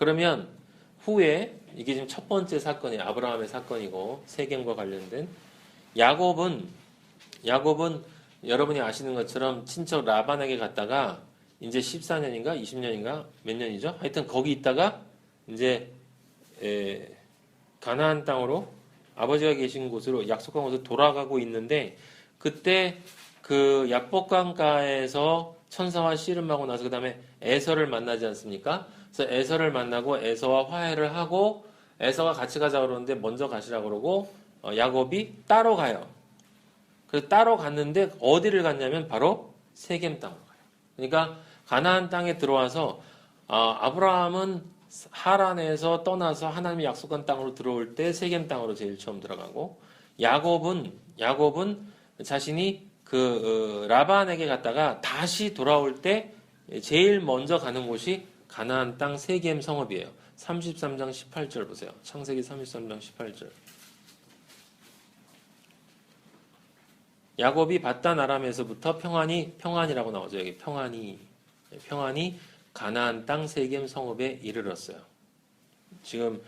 그러면 후에 이게 지금 첫 번째 사건이에요. 아브라함의 사건이고 세겜과 관련된 야곱은 여러분이 아시는 것처럼 친척 라반에게 갔다가 이제 14년인가 20년인가 몇 년이죠? 하여튼 거기 있다가 이제 가나안 땅으로 아버지가 계신 곳으로 약속한 곳으로 돌아가고 있는데 그때 그 약복강가에서 천사와 씨름하고 나서 그 다음에 에서를 만나지 않습니까? 그래서 에서를 만나고 에서와 화해를 하고 에서가 같이 가자 그러는데 먼저 가시라 그러고 야곱이 따로 가요. 그래서 따로 갔는데 어디를 갔냐면 바로 세겜 땅으로 가요. 그러니까 가나안 땅에 들어와서 아브라함은 하란에서 떠나서 하나님이 약속한 땅으로 들어올 때 세겜 땅으로 제일 처음 들어가고 야곱은 자신이 그 라반에게 갔다가 다시 돌아올 때 제일 먼저 가는 곳이 가나안 땅 세겜 성읍이에요. 33장 18절 보세요. 창세기 33장 18절. 야곱이 밧단 아람에서부터 평안이라고 나오죠. 여기 평안이 가나안 땅 세겜 성읍에 이르렀어요. 지금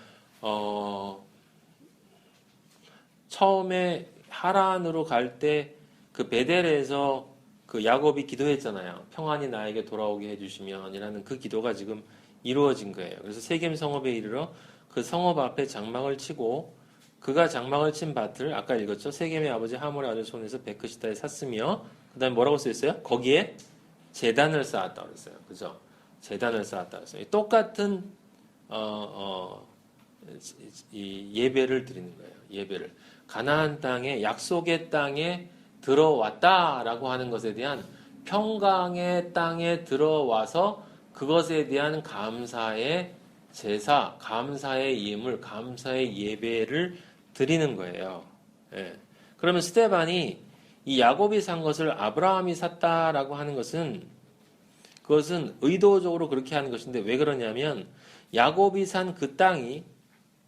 처음에 하란으로 갈 때 그 베델에서 그 야곱이 기도했잖아요. 평안이 나에게 돌아오게 해주시면이라는 그 기도가 지금 이루어진 거예요. 그래서 세겜 성읍에 이르러 그 성읍 앞에 장막을 치고 그가 장막을 친 밭을 아까 읽었죠. 세겜의 아버지 하몰의 아들 손에서 베크시다에 샀으며 그다음에 뭐라고 쓰였어요? 거기에 제단을 쌓았다 그랬어요. 그죠? 제단을 쌓았다 그랬어요. 똑같은 이 예배를 드리는 거예요. 예배를 가나안 땅에 약속의 땅에 들어왔다라고 하는 것에 대한 평강의 땅에 들어와서 그것에 대한 감사의 제사, 감사의 예물, 감사의 예배를 드리는 거예요. 예. 그러면 스데반이 이 야곱이 산 것을 아브라함이 샀다라고 하는 것은 그것은 의도적으로 그렇게 하는 것인데 왜 그러냐면 야곱이 산 그 땅이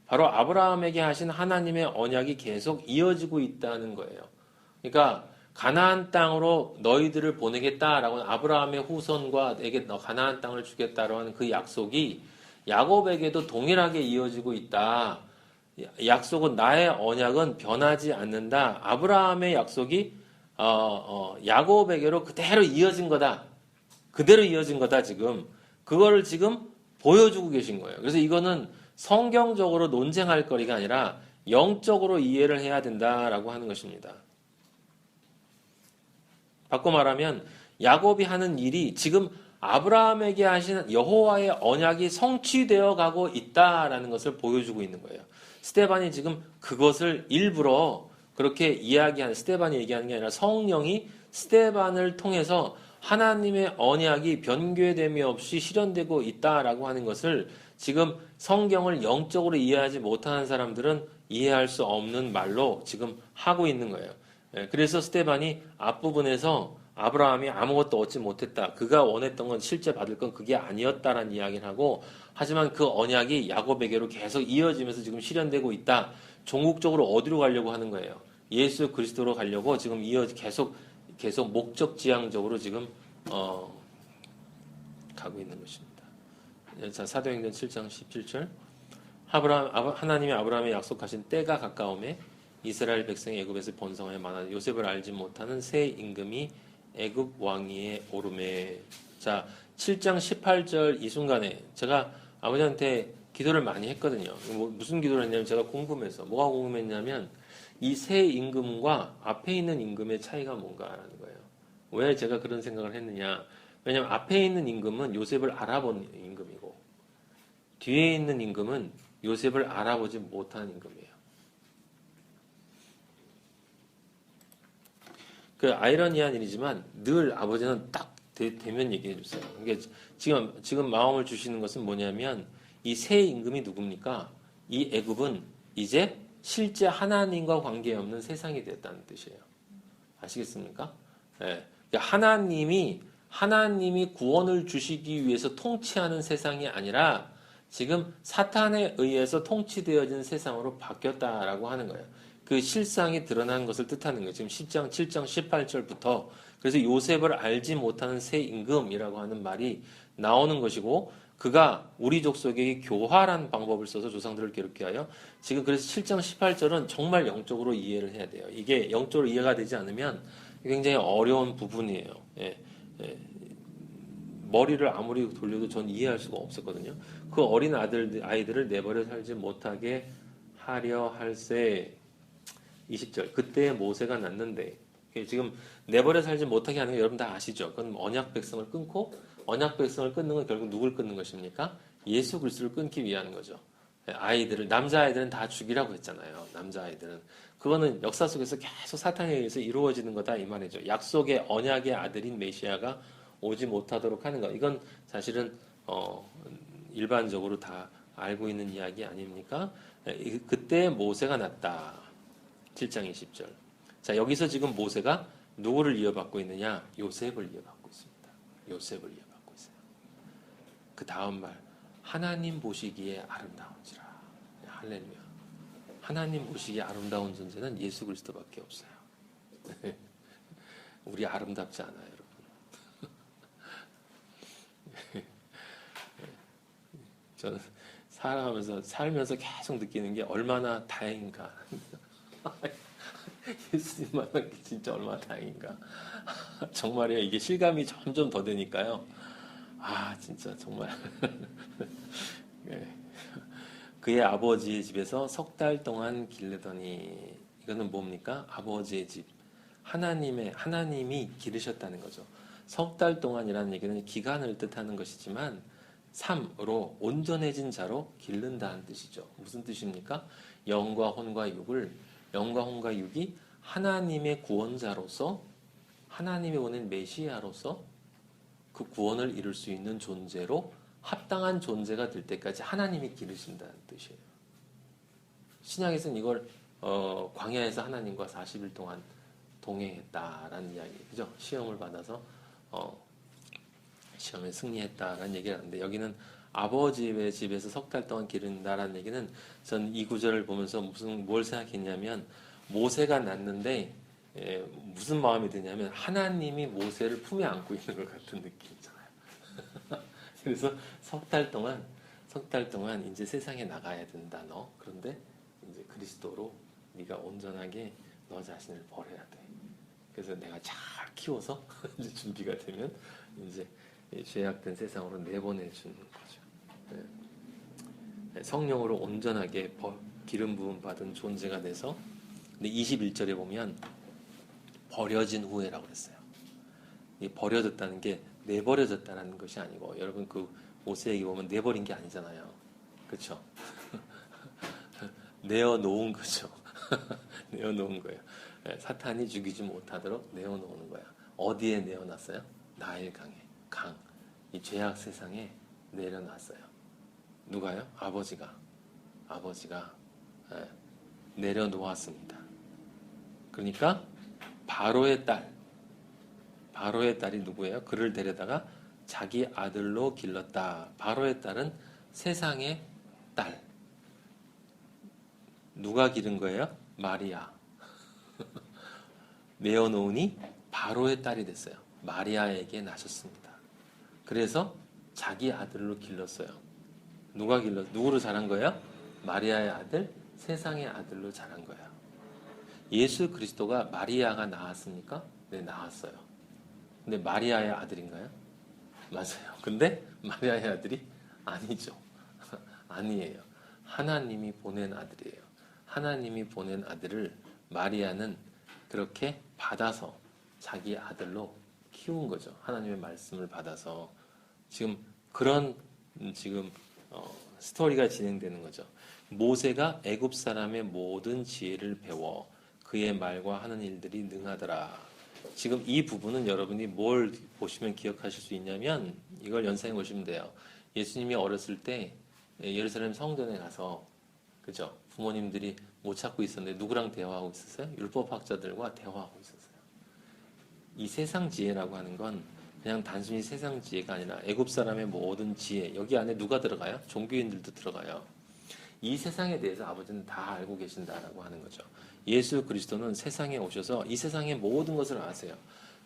바로 아브라함에게 하신 하나님의 언약이 계속 이어지고 있다는 거예요. 그러니까 가나안 땅으로 너희들을 보내겠다라고 아브라함의 후손과 내게 가나안 땅을 주겠다라고 하는 그 약속이 야곱에게도 동일하게 이어지고 있다. 약속은 나의 언약은 변하지 않는다. 아브라함의 약속이 야곱에게로 그대로 이어진 거다. 그대로 이어진 거다 지금. 그거를 지금 보여주고 계신 거예요. 그래서 이거는 성경적으로 논쟁할 거리가 아니라 영적으로 이해를 해야 된다라고 하는 것입니다. 바꿔 말하면 야곱이 하는 일이 지금 아브라함에게 하신 여호와의 언약이 성취되어 가고 있다라는 것을 보여주고 있는 거예요. 스데반이 지금 그것을 일부러 그렇게 이야기하는 스데반이 얘기하는 게 아니라 성령이 스데반을 통해서 하나님의 언약이 변개됨이 없이 실현되고 있다라고 하는 것을 지금 성경을 영적으로 이해하지 못하는 사람들은 이해할 수 없는 말로 지금 하고 있는 거예요. 그래서 스데반이 앞부분에서 아브라함이 아무것도 얻지 못했다. 그가 원했던 건 실제 받을 건 그게 아니었다라는 이야기를 하고 하지만 그 언약이 야곱에게로 계속 이어지면서 지금 실현되고 있다. 종국적으로 어디로 가려고 하는 거예요? 예수 그리스도로 가려고 지금 계속 목적지향적으로 지금 가고 있는 것입니다. 자, 사도행전 7장 17절. 하나님이 아브라함에 약속하신 때가 가까움에 이스라엘 백성이 애굽에서 번성하여 많아 요셉을 알지 못하는 새 임금이 애굽 왕위에 오르매. 자, 7장 18절 이 순간에 제가 아버지한테 기도를 많이 했거든요. 무슨 기도를 했냐면 제가 궁금해서 뭐가 궁금했냐면 이 새 임금과 앞에 있는 임금의 차이가 뭔가라는 거예요. 왜 제가 그런 생각을 했느냐? 왜냐하면 앞에 있는 임금은 요셉을 알아본 임금이고 뒤에 있는 임금은 요셉을 알아보지 못한 임금이에요. 그 아이러니한 일이지만 늘 아버지는 딱 대면 얘기해 주세요. 이게 지금 마음을 주시는 것은 뭐냐면 이 새 임금이 누굽니까? 이 애굽은 이제 실제 하나님과 관계없는 세상이 됐다는 뜻이에요. 아시겠습니까? 네. 하나님이 구원을 주시기 위해서 통치하는 세상이 아니라 지금 사탄에 의해서 통치되어진 세상으로 바뀌었다라고 하는 거예요. 그 실상이 드러난 것을 뜻하는 거예요. 지금 10장 7장 18절부터 그래서 요셉을 알지 못하는 새 임금이라고 하는 말이 나오는 것이고 그가 우리 족속에게 교활한 방법을 써서 조상들을 괴롭게 하여 지금 그래서 7장 18절은 정말 영적으로 이해를 해야 돼요. 이게 영적으로 이해가 되지 않으면 굉장히 어려운 부분이에요. 예, 예. 머리를 아무리 돌려도 전 이해할 수가 없었거든요. 그 어린 아이들을 내버려 살지 못하게 하려 할세. 20절. 그때 모세가 났는데 지금 내버려 살지 못하게 하는 거 여러분 다 아시죠? 그건 언약 백성을 끊고 언약 백성을 끊는 건 결국 누굴 끊는 것입니까? 예수 그리스도를 끊기 위한 거죠. 아이들을 남자아이들은 다 죽이라고 했잖아요. 남자아이들은 그거는 역사 속에서 계속 사탄에 의해서 이루어지는 거다 이 말이죠. 약속의 언약의 아들인 메시아가 오지 못하도록 하는 것. 이건 사실은 일반적으로 다 알고 있는 이야기 아닙니까? 그때 모세가 났다. 7장 20절. 자, 여기서 지금 모세가 누구를 이어받고 있느냐? 요셉을 이어받고 있습니다. 요셉을 이어받고 있어요. 그 다음 말. 하나님 보시기에 아름다운지라. 할렐루야. 하나님 보시기에 아름다운 존재는 예수 그리스도밖에 없어요. 우리 아름답지 않아요, 여러분. 저는 살면서 계속 느끼는 게 얼마나 다행인가. 예수님 만난 게 진짜 얼마나 다행인가. 정말이에요. 이게 실감이 점점 더 되니까요. 아, 진짜 정말. 네. 그의 아버지의 집에서 석 달 동안 기르더니 이거는 뭡니까? 아버지의 집. 하나님이 기르셨다는 거죠. 석 달 동안이라는 얘기는 기간을 뜻하는 것이지만 삶으로 온전해진 자로 기른다는 뜻이죠. 무슨 뜻입니까? 영과 혼과 육이 하나님의 구원자로서 하나님이 보낸 메시아로서 그 구원을 이룰 수 있는 존재로 합당한 존재가 될 때까지 하나님이 기르신다는 뜻이에요. 신약에서는 이걸 광야에서 하나님과 40일 동안 동행했다라는 이야기, 그죠? 시험을 받아서 시험에 승리했다라는 얘기를 하는데 여기는 아버지의 집에서 석 달 동안 기른다라는 얘기는 전 이 구절을 보면서 뭘 생각했냐면 모세가 낳는데 무슨 마음이 드냐면 하나님이 모세를 품에 안고 있는 것 같은 느낌이잖아요. 그래서 석 달 동안 이제 세상에 나가야 된다 너. 그런데 이제 그리스도로 네가 온전하게 너 자신을 버려야 돼. 그래서 내가 잘 키워서 이제 준비가 되면 이제 죄악된 세상으로 내보내주는 거죠. 성령으로 온전하게 기름 부음 받은 존재가 돼서 근데 21절에 보면 버려진 후에라고 그랬어요. 이 버려졌다는 게 내버려졌다는 것이 아니고 여러분 그 모세에게 보면 내버린 게 아니잖아요. 그렇죠? 내어놓은 거죠. 내어놓은 거예요. 사탄이 죽이지 못하도록 내어놓는 거야. 어디에 내어놨어요? 나일강에. 이 죄악 세상에 내려놨어요. 누가요? 아버지가 내려놓았습니다. 그러니까 바로의 딸이 누구예요? 그를 데려다가 자기 아들로 길렀다. 바로의 딸은 세상의 딸. 누가 기른 거예요? 마리아. 내어놓으니 바로의 딸이 됐어요. 마리아에게 나셨습니다. 그래서 자기 아들로 길렀어요. 누구로 자란 거예요? 마리아의 아들, 세상의 아들로 자란 거예요. 예수 그리스도가 마리아가 낳았습니까? 네, 낳았어요. 근데 마리아의 아들인가요? 맞아요. 근데 마리아의 아들이 아니죠. 아니에요. 하나님이 보낸 아들이에요. 하나님이 보낸 아들을 마리아는 그렇게 받아서 자기 아들로 키운 거죠. 하나님의 말씀을 받아서 지금 그런 스토리가 진행되는 거죠. 모세가 애굽 사람의 모든 지혜를 배워 그의 말과 하는 일들이 능하더라. 지금 이 부분은 여러분이 뭘 보시면 기억하실 수 있냐면 이걸 연상해 보시면 돼요. 예수님이 어렸을 때 예루살렘 성전에 가서 그죠? 부모님들이 못 찾고 있었는데 누구랑 대화하고 있었어요? 율법학자들과 대화하고 있었어요. 이 세상 지혜라고 하는 건 그냥 단순히 세상 지혜가 아니라 애굽 사람의 모든 지혜, 여기 안에 누가 들어가요? 종교인들도 들어가요. 이 세상에 대해서 아버지는 다 알고 계신다라고 하는 거죠. 예수 그리스도는 세상에 오셔서 이 세상의 모든 것을 아세요.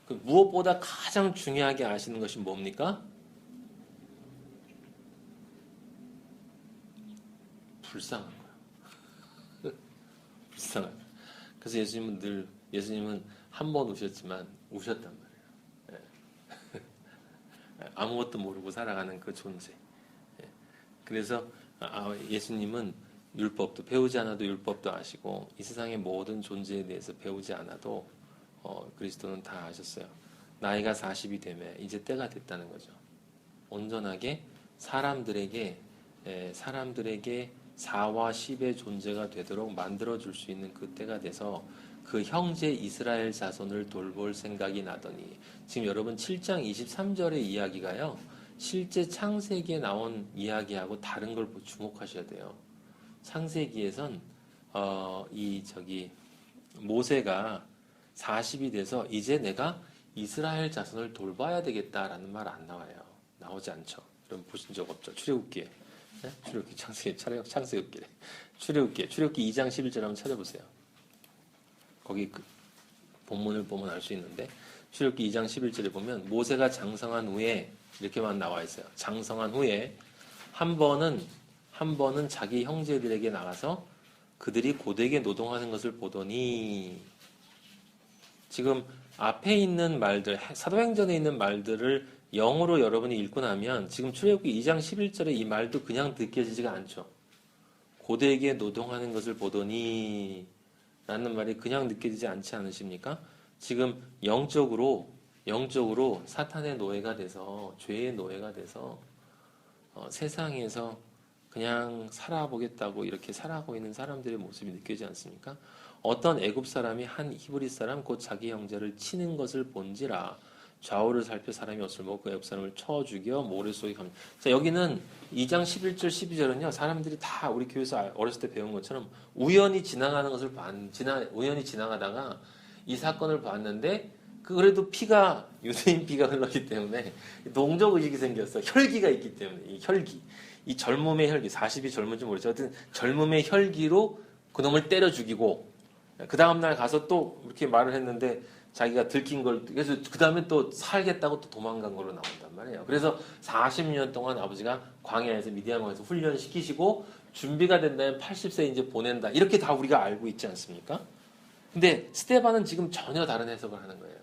무엇보다 가장 중요하게 아시는 것이 뭡니까? 불쌍한 거예요. 불쌍한 거예요. 그래서 예수님은 한 번 우셨지만 우셨단 말이에요. 예. 아무것도 모르고 살아가는 그 존재. 예. 그래서 예수님은 율법도 배우지 않아도 율법도 아시고 이 세상의 모든 존재에 대해서 배우지 않아도 그리스도는 다 아셨어요. 나이가 40이 되면 이제 때가 됐다는 거죠. 온전하게 사람들에게 4와 10의 존재가 되도록 만들어줄 수 있는 그 때가 돼서 그 형제 이스라엘 자손을 돌볼 생각이 나더니, 지금 여러분 7장 23절의 이야기가요, 실제 창세기에 나온 이야기하고 다른 걸 주목하셔야 돼요. 창세기에선 모세가 40이 돼서 이제 내가 이스라엘 자손을 돌봐야 되겠다라는 말 안 나와요. 나오지 않죠. 여러분 보신 적 없죠? 출애굽기에. 네? 출애굽기 창세기에. 출애굽기 2장 11절 한번 찾아보세요. 거기 그 본문을 보면 알 수 있는데, 출애굽기 2장 11절에 보면 모세가 장성한 후에 이렇게만 나와 있어요. 장성한 후에 한 번은 자기 형제들에게 나가서 그들이 고되게 노동하는 것을 보더니, 지금 앞에 있는 말들, 사도행전에 있는 말들을 영어로 여러분이 읽고 나면 지금 출애굽기 2장 11절에 이 말도 그냥 느껴지지가 않죠. 고되게 노동하는 것을 보더니 라는 말이 그냥 느껴지지 않지 않으십니까? 지금 영적으로 사탄의 노예가 돼서, 죄의 노예가 돼서 세상에서 그냥 살아보겠다고 이렇게 살아가고 있는 사람들의 모습이 느껴지지 않습니까? 어떤 애굽 사람이 한 히브리 사람 곧 자기 형제를 치는 것을 본지라 좌우를 살펴 사람이 없을 먹고 그 애굽 사람을 쳐 죽여 모래 속에 감. 자, 여기는 2장 11절 12절은요, 사람들이 다 우리 교회에서 어렸을 때 배운 것처럼 우연히 지나가는 것을 우연히 지나가다가 이 사건을 봤는데, 그래도 유대인 피가 흘렀기 때문에 동족 의식이 생겼어. 혈기가 있기 때문에, 이 혈기, 이 젊음의 혈기, 40이 젊은지 모르죠. 하여튼 젊음의 혈기로 그놈을 때려 죽이고, 그 다음날 가서 또 이렇게 말을 했는데 자기가 들킨 걸, 그래서 그 다음에 또 살겠다고 또 도망간 걸로 나온단 말이에요. 그래서 40년 동안 아버지가 광야에서 미디안에서 훈련시키시고 준비가 된다면 80세 이제 보낸다. 이렇게 다 우리가 알고 있지 않습니까? 근데 스데반은 지금 전혀 다른 해석을 하는 거예요.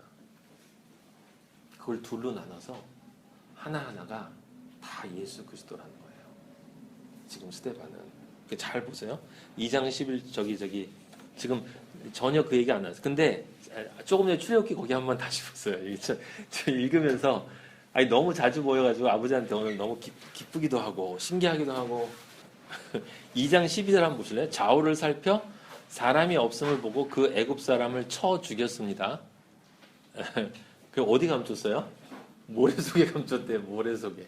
그걸 둘로 나눠서 하나하나가 다 예수 그리스도라는 거예요. 지금 스데반은. 잘 보세요. 2장 11 지금 전혀 그 얘기 안 나왔어요. 근데 조금 전에 출애굽기 거기 한번 다시 봤어요. 저 읽으면서 너무 자주 보여가지고 아버지한테 오늘 너무 기쁘기도 하고 신기하기도 하고 2장 12절 한번 보실래요? 좌우를 살펴 사람이 없음을 보고 그 애굽 사람을 쳐 죽였습니다. 그 어디 감췄어요? 모래 속에 감췄대요. 모래 속에.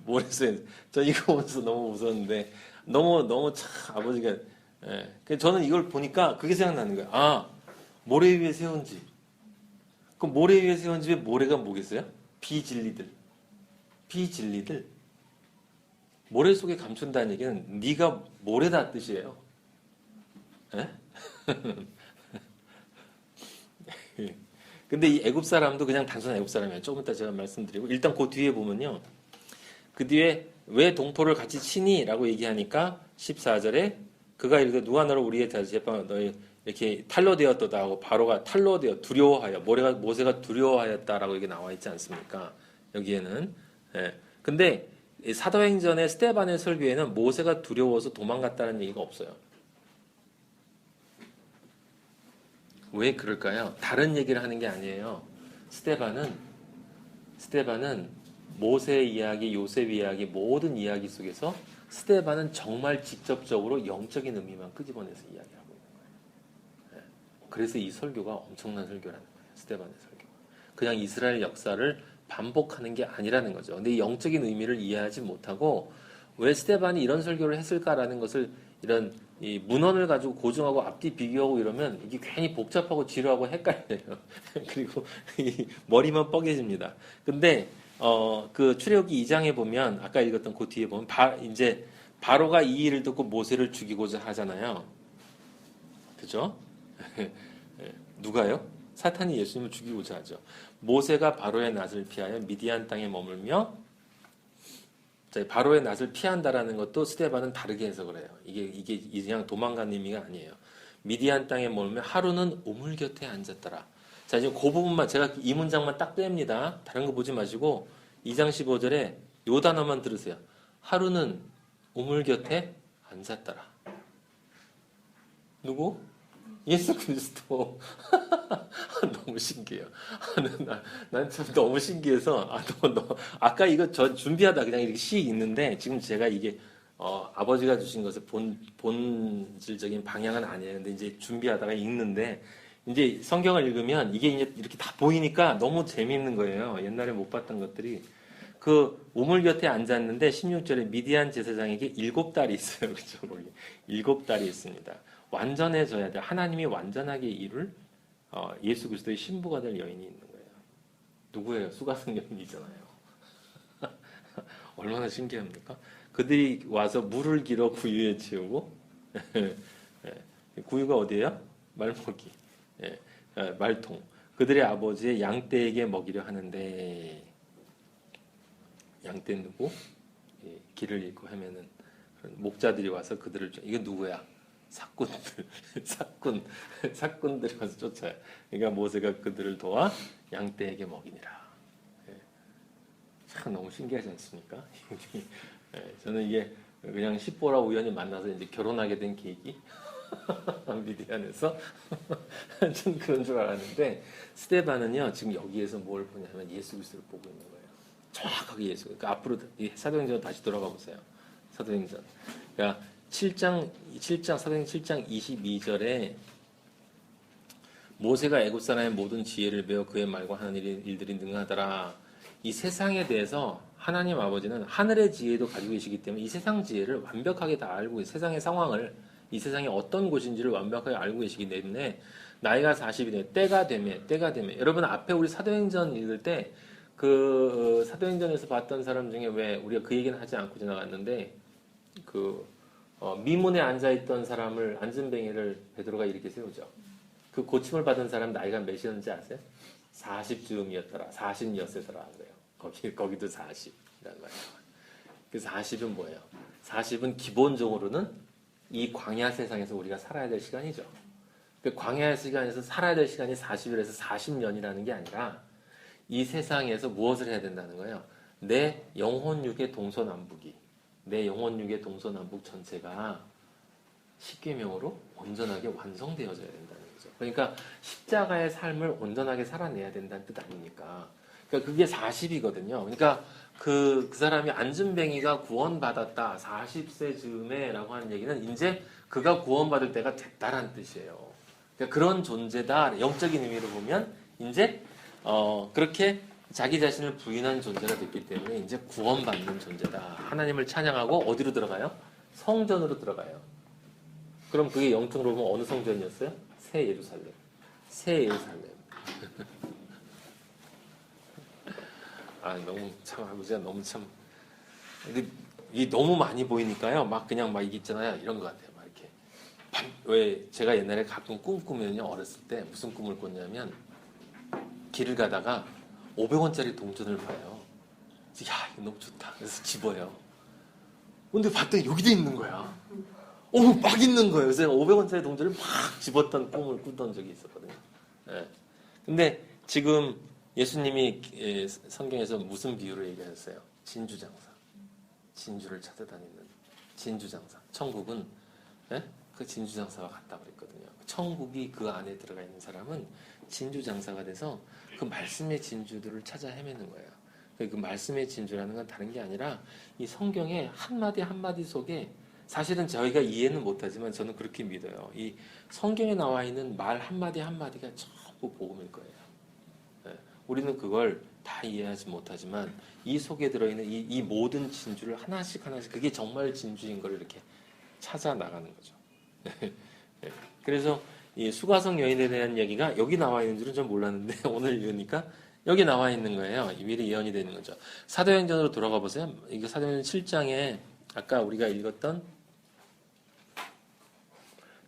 모래 속에. 저 이거 보면서 너무 웃었는데 너무 참 아버지가, 저는 이걸 보니까 그게 생각나는 거예요. 모래 위에 세운 집. 그럼 모래 위에 세운 집에 모래가 뭐겠어요? 비진리들. 모래 속에 감춘다는 얘기는 네가 모래다 뜻이에요. 근데 이 애굽 사람도 그냥 단순한 애굽 사람이에요. 조금 이따 제가 말씀드리고, 일단 그 뒤에 보면요, 그 뒤에 왜 동포를 같이 치니? 라고 얘기하니까 14절에 그가 이르되 누가 너를 우리의 제빵 너희 이렇게 탈로 되었도다 하고 바로가 탈로 되어 두려워하여 모세가 두려워하였다라고 이게 나와 있지 않습니까? 여기에는. 근데 사도행전의 스데반의 설교에는 모세가 두려워서 도망갔다는 얘기가 없어요. 왜 그럴까요? 다른 얘기를 하는 게 아니에요. 스데반은 모세 이야기, 요셉 이야기, 모든 이야기 속에서 스데반은 정말 직접적으로 영적인 의미만 끄집어내서 이야기하고 있는 거예요. 그래서 이 설교가 엄청난 설교라는 거예요. 스데반의 설교. 그냥 이스라엘 역사를 반복하는 게 아니라는 거죠. 근데 이 영적인 의미를 이해하지 못하고 왜 스데반이 이런 설교를 했을까라는 것을, 이런 이 문헌을 가지고 고증하고 앞뒤 비교하고 이러면 이게 괜히 복잡하고 지루하고 헷갈려요. 그리고 이 머리만 뻐개집니다. 근데 그 출애굽기 2장에 보면 아까 읽었던 그 뒤에 보면 이제 바로가 이 일을 듣고 모세를 죽이고자 하잖아요. 그죠? 누가요? 사탄이 예수님을 죽이고자 하죠. 모세가 바로의 낯을 피하여 미디안 땅에 머물며 바로의 낯을 피한다라는 것도 스데반은 다르게 해석을 해요. 이게 그냥 도망간 의미가 아니에요. 미디안 땅에 머물며 하루는 우물 곁에 앉았더라. 자, 이제 그 부분만 제가 이 문장만 딱 뺍니다. 다른 거 보지 마시고 2장 15절에 요 단어만 들으세요. 하루는 우물 곁에 앉았더라. 누구? 예수 그리스도. 너무 신기해요. 난 참 너무 신기해서 아까 이거 저 준비하다 그냥 이렇게 시 있는데 지금 제가 이게 아버지가 주신 것의 본질적인 방향은 아니에요. 근데 이제 준비하다가 읽는데 이제 성경을 읽으면 이게 이제 이렇게 다 보이니까 너무 재미있는 거예요. 옛날에 못 봤던 것들이. 그 우물 곁에 앉았는데 16절에 미디안 제사장에게 7달이 있어요. 그렇죠? 거기 7달이 있습니다. 완전해져야 돼. 하나님이 완전하게 이룰 예수 그리스도의 신부가 될 여인이 있는 거예요. 누구예요? 수가성 여인이잖아요. 얼마나 신기합니까? 그들이 와서 물을 길어 구유에 채우고 구유가 어디예요? 말먹이. 말통. 그들의 아버지의 양떼에게 먹이려 하는데 양떼 누구? 길을 잃고 헤매는 목자들이 와서 그들을 이게 누구야? 사꾼들이 와서 쫓아요. 그러니까 모세가 그들을 도와 양떼에게 먹이니라. 참 너무 신기하지 않습니까? 저는 이게 그냥 십보라 우연히 만나서 이제 결혼하게 된 계기 미디안에서 좀 그런 줄 알았는데 스데반은요 지금 여기에서 뭘 보냐면 예수 그리스도를 보고 있는 거예요. 정확하게 예수. 그러니까 앞으로 사도행전 다시 돌아가 보세요. 사도행전. 그러니까 7장 사도행전 7장 22절에 모세가 애굽 사람의 모든 지혜를 배워 그의 말과 하는 일들이 능하더라. 이 세상에 대해서 하나님 아버지는 하늘의 지혜도 가지고 계시기 때문에 이 세상 지혜를 완벽하게 다 알고 세상의 상황을 이 세상이 어떤 곳인지를 완벽하게 알고 계시기 때문에 나이가 40이 돼 때가 되면 여러분 앞에 우리 사도행전 읽을 때 그 사도행전에서 봤던 사람 중에 왜 우리가 그 얘기는 하지 않고 지나갔는데 미문에 앉아있던 사람을 앉은뱅이를 베드로가 이렇게 세우죠. 그 고침을 받은 사람 나이가 몇이었는지 아세요? 40쯤이었더라. 40이었더라 그래요. 거기도 40이란 말이에요. 그 40은 뭐예요? 40은 기본적으로는 이 광야 세상에서 우리가 살아야 될 시간이죠. 그 광야 시간에서 살아야 될 시간이 40일에서 40년이라는 게 아니라 이 세상에서 무엇을 해야 된다는 거예요? 내 영혼 육의 동서남북이 내 영혼 육의 동서남북 전체가 십계명으로 온전하게 완성되어져야 된다는 거죠. 그러니까 십자가의 삶을 온전하게 살아내야 된다는 뜻 아닙니까? 그러니까 그게 40이거든요. 그러니까 그 사람이 앉은뱅이가 구원받았다. 40세 즈음에라고 하는 얘기는 이제 그가 구원받을 때가 됐다라는 뜻이에요. 그러니까 그런 존재다. 영적인 의미로 보면 이제 그렇게 자기 자신을 부인한 존재가 됐기 때문에 이제 구원받는 존재다. 하나님을 찬양하고 어디로 들어가요? 성전으로 들어가요. 그럼 그게 영적으로 보면 어느 성전이었어요? 새 예루살렘. 새 예루살렘. 너무 참 아버지가 너무 참 근데 이게 너무 많이 보이니까요. 막 그냥 막 이게 있잖아요. 이런 것 같아요. 막 이렇게 왜 제가 옛날에 가끔 꿈 꾸면요. 어렸을 때 무슨 꿈을 꿨냐면 길을 가다가 500원짜리 동전을 봐요. 그래서 야, 이거 너무 좋다. 그래서 집어요. 근데 봤더니 여기도 있는 거야. 막 있는 거예요. 그래서 500원짜리 동전을 막 집었던 꿈을 꾸던 적이 있었거든요. 네. 근데 지금 예수님이 성경에서 무슨 비유를 얘기하셨어요? 진주장사. 진주를 찾아다니는 진주장사. 천국은 그 진주장사와 같다 그랬거든요. 천국이 그 안에 들어가 있는 사람은 진주장사가 돼서 그 말씀의 진주들을 찾아 헤매는 거예요. 그 말씀의 진주라는 건 다른 게 아니라 이 성경의 한마디 한마디 속에 사실은 저희가 이해는 못하지만 저는 그렇게 믿어요. 이 성경에 나와 있는 말 한마디 한마디가 전부 복음일 거예요. 우리는 그걸 다 이해하지 못하지만 이 속에 들어있는 이 모든 진주를 하나씩 그게 정말 진주인 걸 이렇게 찾아 나가는 거죠. 그래서 이 수가성 여인에 대한 얘기가 여기 나와 있는 줄은 전 몰랐는데 오늘 읽으니까 여기 나와 있는 거예요. 미리 예언이 되는 거죠. 사도행전으로 돌아가 보세요. 이게 사도행전 7장에 아까 우리가 읽었던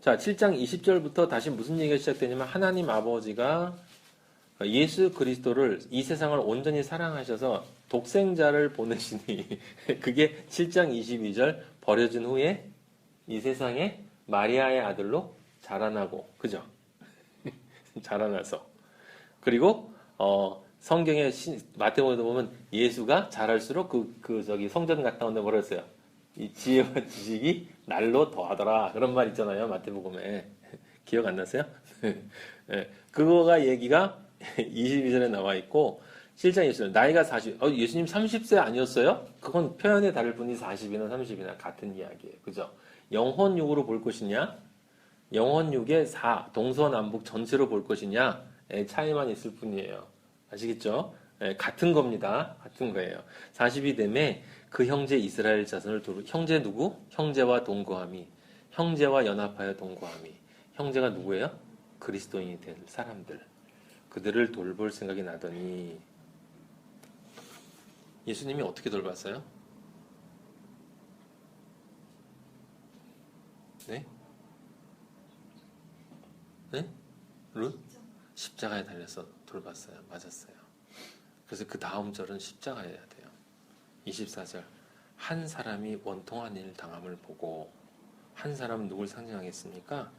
7장 20절부터 다시 무슨 얘기가 시작되냐면 하나님 아버지가 예수 그리스도를 이 세상을 온전히 사랑하셔서 독생자를 보내시니 그게 7장 22절 버려진 후에 이 세상에 마리아의 아들로 자라나고 그죠? 자라나서 그리고 성경에 마태복음에 보면 예수가 자랄수록 저기 성전 갔다 온데 뭐라 했어요? 이 지혜와 지식이 날로 더하더라 그런 말 있잖아요 마태복음에 기억 안 나세요? 네, 그거가 얘기가 22절에 나와 있고 7장 20절 나이가 40 예수님 30세 아니었어요? 그건 표현에 다를 뿐이 40이나 30이나 같은 이야기예요 그죠? 영혼 육으로 볼 것이냐 영혼 육의 동서남북 전체로 볼 것이냐의 차이만 있을 뿐이에요 아시겠죠? 네, 같은 겁니다 같은 거예요 40이 되매 그 형제 이스라엘 자손을 형제 누구? 형제와 동거함이 형제와 연합하여 동거함이 형제가 누구예요? 그리스도인이 될 사람들 그들을 돌볼 생각이 나더니 예수님이 어떻게 돌봤어요? 네? 네? 룻? 십자가에 달려서 돌봤어요. 맞았어요. 그래서 그 다음 절은 십자가여야 돼요. 24절 한 사람이 원통한 일 당함을 보고 한 사람은 누굴 상징하겠습니까?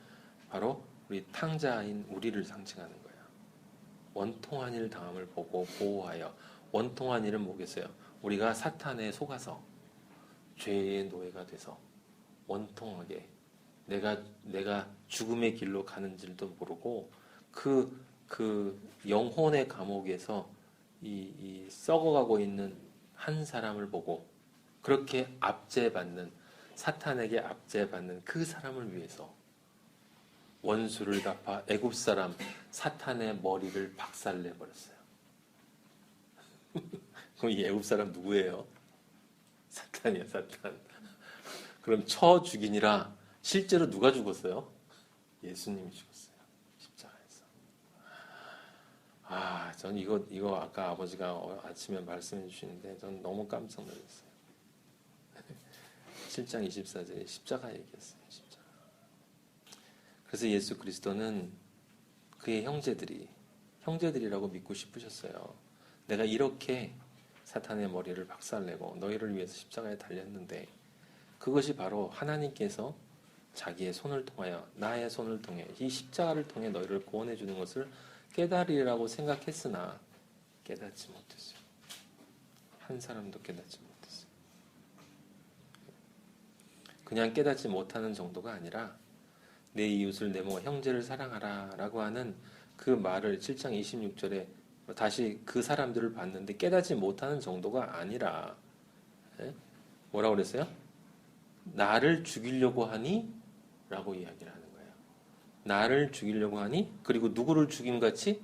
바로 우리 탕자인 우리를 상징하는 거예요. 원통한 일 당함을 보고 보호하여 원통한 일은 뭐겠어요? 우리가 사탄에 속아서 죄의 노예가 돼서 원통하게 내가 죽음의 길로 가는 줄도 모르고 그 영혼의 감옥에서 이 썩어가고 있는 한 사람을 보고 그렇게 압제받는 사탄에게 압제받는 그 사람을 위해서 원수를 갚아 애굽 사람 사탄의 머리를 박살내 버렸어요. 그럼 이 애굽 사람 누구예요? 사탄이야, 사탄. 그럼 쳐 죽이니라 실제로 누가 죽었어요? 예수님이 죽었어요. 십자가에서. 전 이거 아까 아버지가 아침에 말씀해 주시는데 전 너무 깜짝 놀랐어요. 7장 24절에 십자가 얘기했어요. 십자가. 그래서 예수 그리스도는 그의 형제들이라고 믿고 싶으셨어요. 내가 이렇게 사탄의 머리를 박살내고 너희를 위해서 십자가에 달렸는데 그것이 바로 하나님께서 자기의 손을 통하여 나의 손을 통해 이 십자가를 통해 너희를 구원해 주는 것을 깨달으리라고 생각했으나 깨닫지 못했어요. 한 사람도 깨닫지 못했어요. 그냥 깨닫지 못하는 정도가 아니라 내 이웃을 내 몸과 형제를 사랑하라 라고 하는 그 말을 7장 26절에 다시 그 사람들을 봤는데 깨닫지 못하는 정도가 아니라 뭐라고 그랬어요? 나를 죽이려고 하니? 라고 이야기를 하는 거예요. 나를 죽이려고 하니? 그리고 누구를 죽임같이?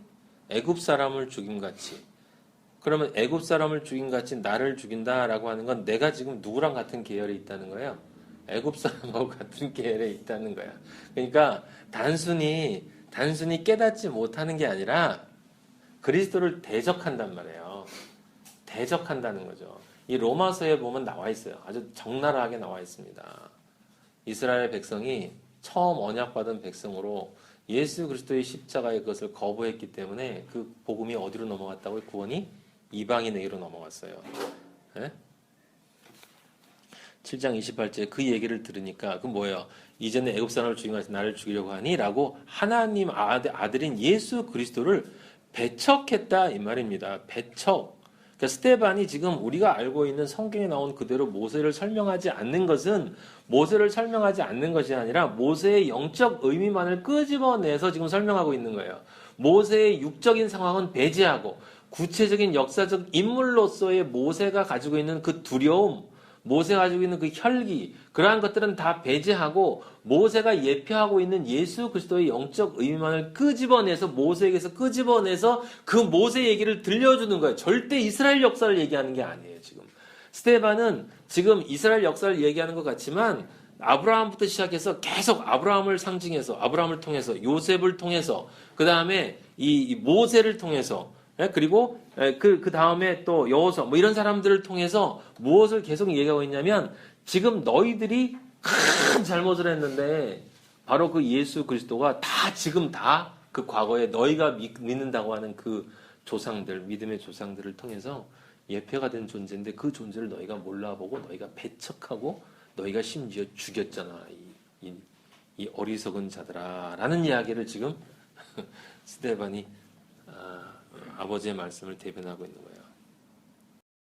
애굽 사람을 죽임같이. 그러면 애굽 사람을 죽임같이 나를 죽인다라고 하는 건 내가 지금 누구랑 같은 계열에 있다는 거예요. 애굽 사람하고 같은 계열에 있다는 거야. 그러니까 단순히 깨닫지 못하는 게 아니라 그리스도를 대적한단 말이에요. 대적한다는 거죠. 이 로마서에 보면 나와 있어요. 아주 적나라하게 나와 있습니다. 이스라엘 백성이 처음 언약받은 백성으로 예수 그리스도의 십자가의 것을 거부했기 때문에 그 복음이 어디로 넘어갔다고요? 구원이 이방인에게로 넘어갔어요. 7장 28절에 그 얘기를 들으니까 그 뭐예요? 이제는 애굽 사람을 죽이면서 나를 죽이려고 하니? 라고 하나님 아들인 예수 그리스도를 배척했다 이 말입니다. 배척. 그러니까 스데반이 지금 우리가 알고 있는 성경에 나온 그대로 모세를 설명하지 않는 것은 모세를 설명하지 않는 것이 아니라 모세의 영적 의미만을 끄집어내서 지금 설명하고 있는 거예요. 모세의 육적인 상황은 배제하고 구체적인 역사적 인물로서의 모세가 가지고 있는 그 두려움, 모세가 가지고 있는 그 혈기, 그러한 것들은 다 배제하고 모세가 예표하고 있는 예수 그리스도의 영적 의미만을 끄집어내서 모세에게서 끄집어내서 그 모세 얘기를 들려주는 거예요. 절대 이스라엘 역사를 얘기하는 게 아니에요. 지금 스데반은 지금 이스라엘 역사를 얘기하는 것 같지만 아브라함부터 시작해서 계속 아브라함을 상징해서 아브라함을 통해서 요셉을 통해서 그 다음에 이 모세를 통해서 그리고 그 다음에 또 여호수아 뭐 이런 사람들을 통해서 무엇을 계속 얘기하고 있냐면 지금 너희들이 큰 잘못을 했는데 바로 그 예수 그리스도가 다 지금 다 그 과거에 너희가 믿는다고 하는 그 조상들 믿음의 조상들을 통해서 예표가 된 존재인데 그 존재를 너희가 몰라보고 너희가 배척하고 너희가 심지어 죽였잖아. 이 어리석은 자들아 라는 이야기를 지금 스데반이 아버지의 말씀을 대변하고 있는 거예요.